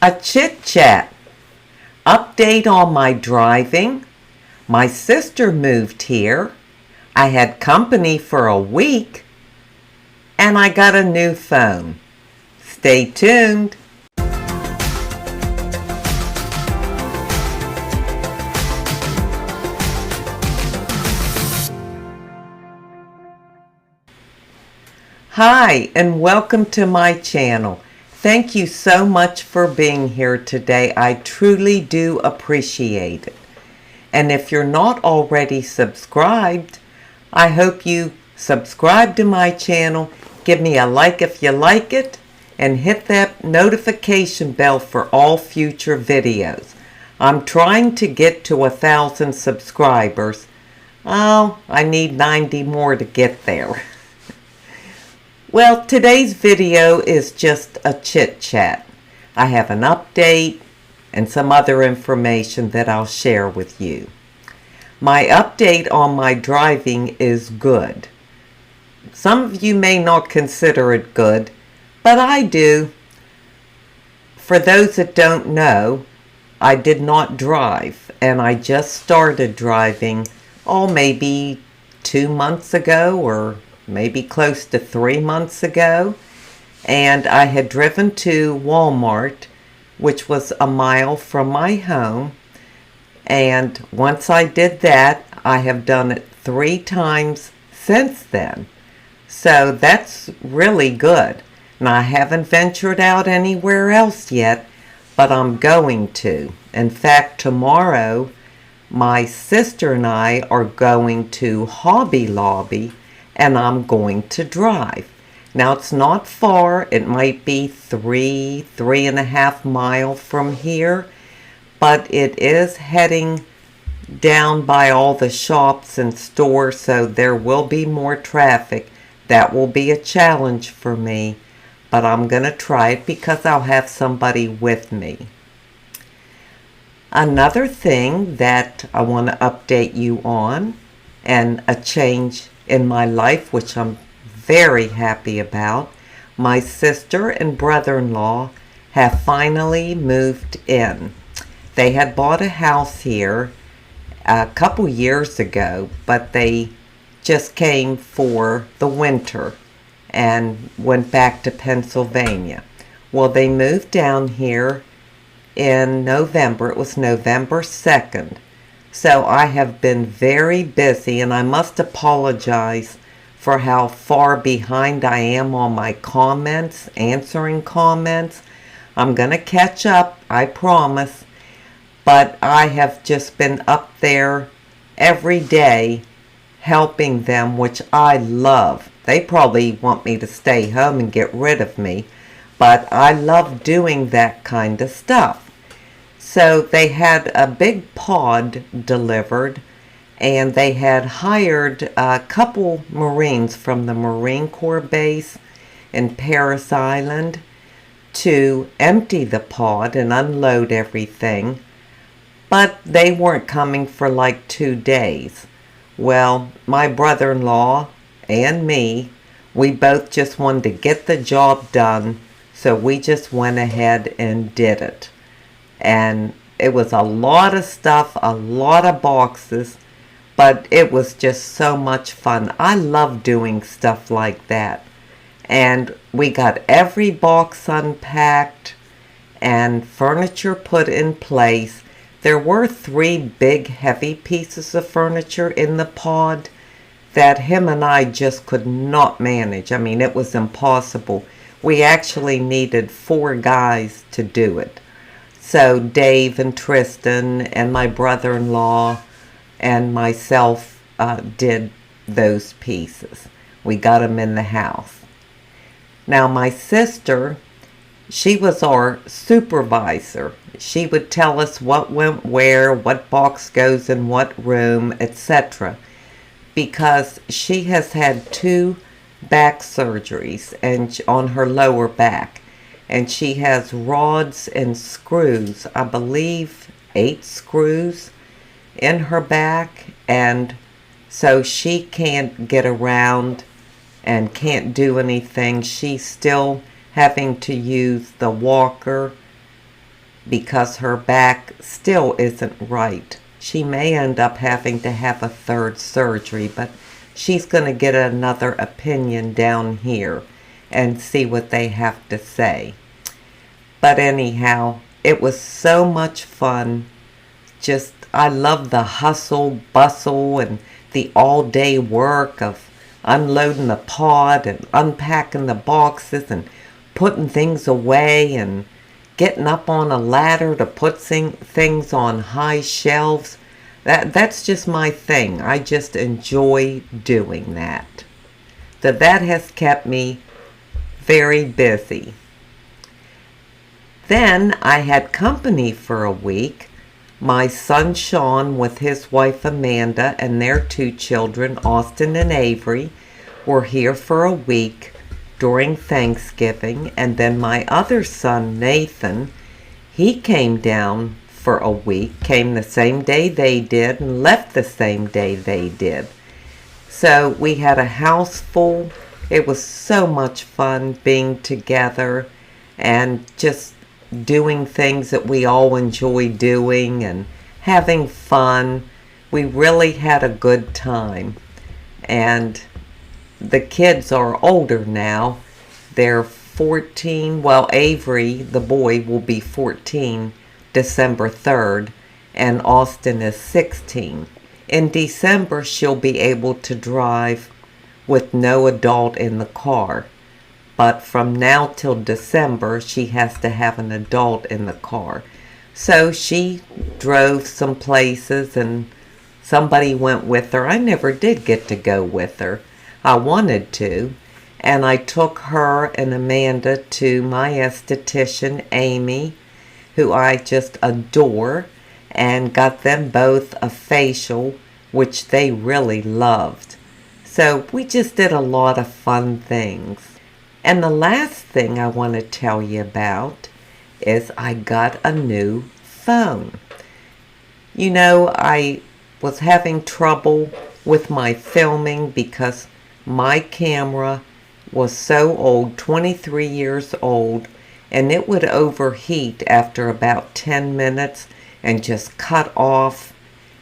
A chit chat. Update on my driving. My sister moved here. I had company for a week. And I got a new phone. Stay tuned. Hi, and welcome to my channel. Thank you so much for being here today. I truly do appreciate it. And if you're not already subscribed, I hope you subscribe to my channel, give me a like if you like it, and hit that notification bell for all future videos. I'm trying to get to 1,000 subscribers. Oh, I need 90 more to get there. Well, today's video is just a chit chat. I have an update and some other information that I'll share with you. My update on my driving is good. Some of you may not consider it good, but I do. For those that don't know, I did not drive, and I just started driving, maybe 2 months ago or maybe close to 3 months ago. And I had driven to Walmart, which was a mile from my home. And once I did that, I have done it 3 times since then. So that's really good. And I haven't ventured out anywhere else yet, but I'm going to. In fact, tomorrow, my sister and I are going to Hobby Lobby, and I'm going to drive. Now, it's not far. It might be 3.5 miles from here, but it is heading down by all the shops and stores, so there will be more traffic. That will be a challenge for me, but I'm going to try it because I'll have somebody with me. Another thing that I want to update you on, and a change in my life, which I'm very happy about, my sister and brother-in-law have finally moved in. They had bought a house here a couple years ago, but they just came for the winter and went back to Pennsylvania. Well, they moved down here in November. It was November 2nd. So I have been very busy, and I must apologize for how far behind I am on my comments, answering comments. I'm going to catch up, I promise. But I have just been up there every day helping them, which I love. They probably want me to stay home and get rid of me, but I love doing that kind of stuff. So they had a big pod delivered, and they had hired a couple Marines from the Marine Corps base in Paris Island to empty the pod and unload everything, but they weren't coming for like 2 days. Well, my brother-in-law and me, we both just wanted to get the job done, so we just went ahead and did it. And it was a lot of stuff, a lot of boxes, but it was just so much fun. I love doing stuff like that. And we got every box unpacked and furniture put in place. There were 3 big heavy pieces of furniture in the pod that him and I just could not manage. I mean, it was impossible. We actually needed 4 guys to do it. So Dave and Tristan and my brother-in-law and myself did those pieces. We got them in the house. Now my sister, she was our supervisor. She would tell us what went where, what box goes in what room, etc. Because she has had 2 back surgeries and on her lower back. And she has rods and screws, I believe 8 screws in her back, and so she can't get around and can't do anything. She's still having to use the walker because her back still isn't right. She may end up having to have a third surgery, but she's going to get another opinion down here and see what they have to say. But anyhow, it was so much fun. Just, I love the hustle, bustle, and the all-day work of unloading the pod and unpacking the boxes and putting things away and getting up on a ladder to put things on high shelves. That's just my thing. I just enjoy doing that. So that has kept me very busy. Then I had company for a week. My son Sean with his wife Amanda and their 2 children, Austin and Avery, were here for a week during Thanksgiving. And then my other son Nathan, he came down for a week, came the same day they did and left the same day they did. So we had a house full. It was so much fun being together and just doing things that we all enjoy doing and having fun. We really had a good time. And the kids are older now. They're 14. Well, Avery, the boy, will be 14 December 3rd, and Austin is 16. In December, she'll be able to drive with no adult in the car. But from now till December, she has to have an adult in the car. So she drove some places and somebody went with her. I never did get to go with her. I wanted to. And I took her and Amanda to my esthetician, Amy, who I just adore, and got them both a facial, which they really loved. So we just did a lot of fun things. And the last thing I want to tell you about is I got a new phone. You know, I was having trouble with my filming because my camera was so old, 23 years old, and it would overheat after about 10 minutes and just cut off.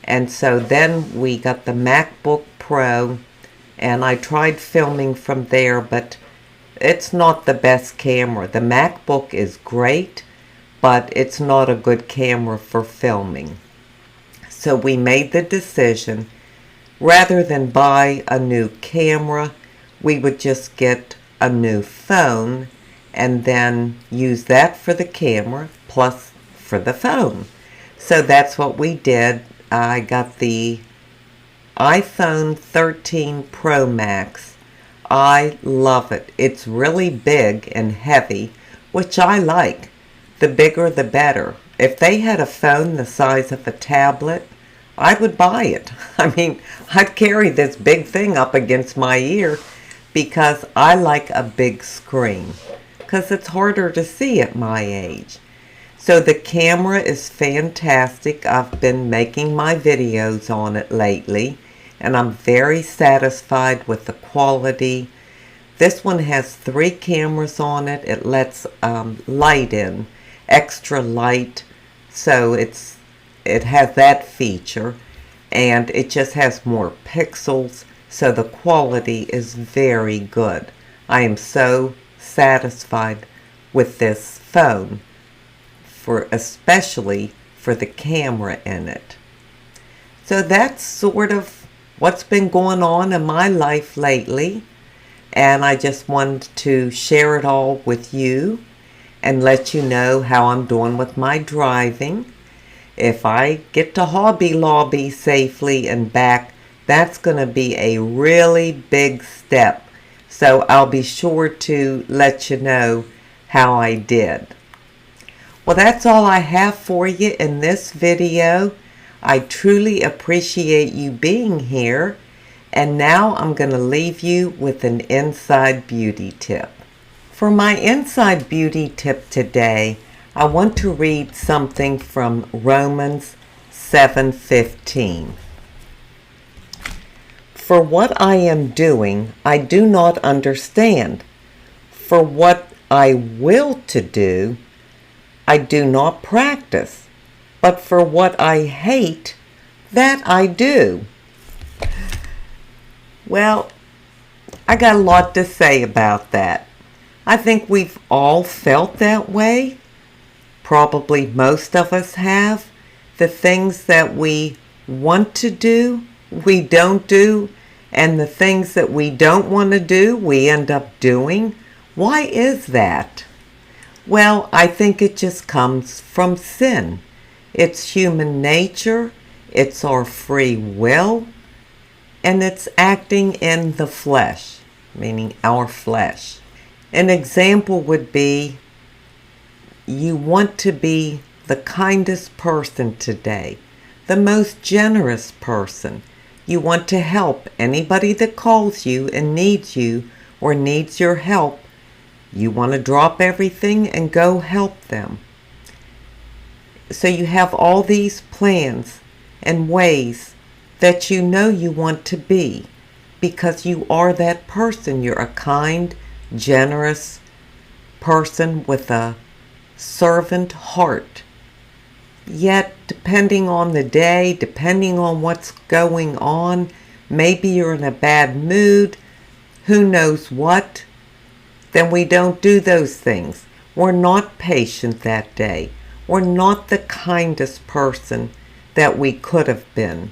And so then we got the MacBook Pro, and I tried filming from there, but it's not the best camera. The MacBook is great, but it's not a good camera for filming. So we made the decision, rather than buy a new camera, we would just get a new phone and then use that for the camera plus for the phone. So that's what we did. I got the iPhone 13 Pro Max. I love it. It's really big and heavy, which I like. The bigger the better. If they had a phone the size of a tablet, I would buy it. I mean, I'd carry this big thing up against my ear because I like a big screen, because it's harder to see at my age. So the camera is fantastic. I've been making my videos on it lately, and I'm very satisfied with the quality. This one has 3 cameras on it. It lets light in, extra light, so it has that feature, and it just has more pixels, so the quality is very good. I am so satisfied with this phone, especially for the camera in it. So that's sort of what's been going on in my life lately, and I just wanted to share it all with you and let you know how I'm doing with my driving. If I get to Hobby Lobby safely and back, that's going to be a really big step. So I'll be sure to let you know how I did. Well, that's all I have for you in this video. I truly appreciate you being here. And now I'm going to leave you with an inside beauty tip. For my inside beauty tip today, I want to read something from Romans 7:15. For what I am doing, I do not understand. For what I will to do, I do not practice, but for what I hate, that I do. Well, I got a lot to say about that. I think we've all felt that way. Probably most of us have. The things that we want to do, we don't do, and the things that we don't want to do, we end up doing. Why is that? Well, I think it just comes from sin. It's human nature, it's our free will, and it's acting in the flesh, meaning our flesh. An example would be you want to be the kindest person today, the most generous person. You want to help anybody that calls you and needs you or needs your help. You want to drop everything and go help them. So you have all these plans and ways that you know you want to be because you are that person. You're a kind, generous person with a servant heart. Yet, depending on the day, depending on what's going on, maybe you're in a bad mood, who knows what, then we don't do those things. We're not patient that day. We're not the kindest person that we could have been.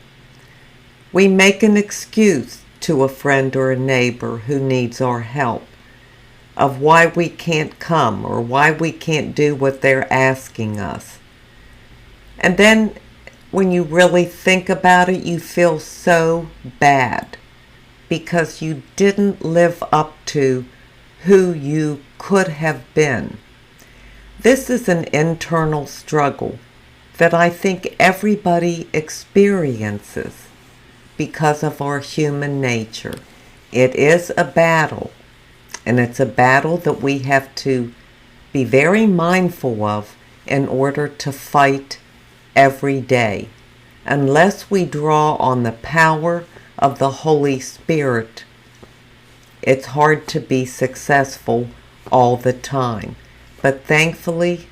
We make an excuse to a friend or a neighbor who needs our help of why we can't come or why we can't do what they're asking us. And then when you really think about it, you feel so bad because you didn't live up to who you could have been. This is an internal struggle that I think everybody experiences because of our human nature. It is a battle, and it's a battle that we have to be very mindful of in order to fight every day. Unless we draw on the power of the Holy Spirit, it's hard to be successful all the time. But thankfully,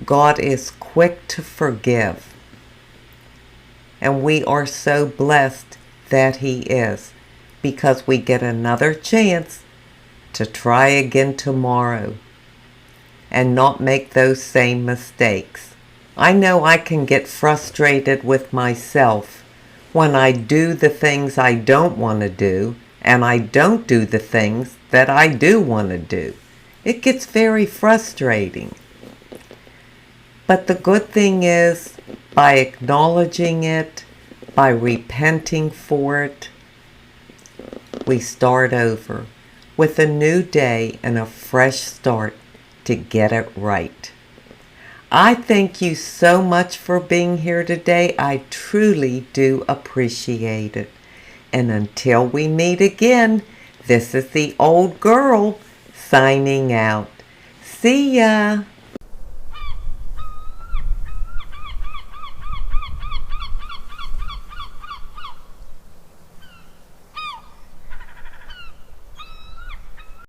God is quick to forgive. And we are so blessed that He is, because we get another chance to try again tomorrow and not make those same mistakes. I know I can get frustrated with myself when I do the things I don't want to do and I don't do the things that I do want to do. It gets very frustrating. But the good thing is, by acknowledging it, by repenting for it, we start over with a new day and a fresh start to get it right. I thank you so much for being here today. I truly do appreciate it. And until we meet again, this is the old girl signing out. See ya!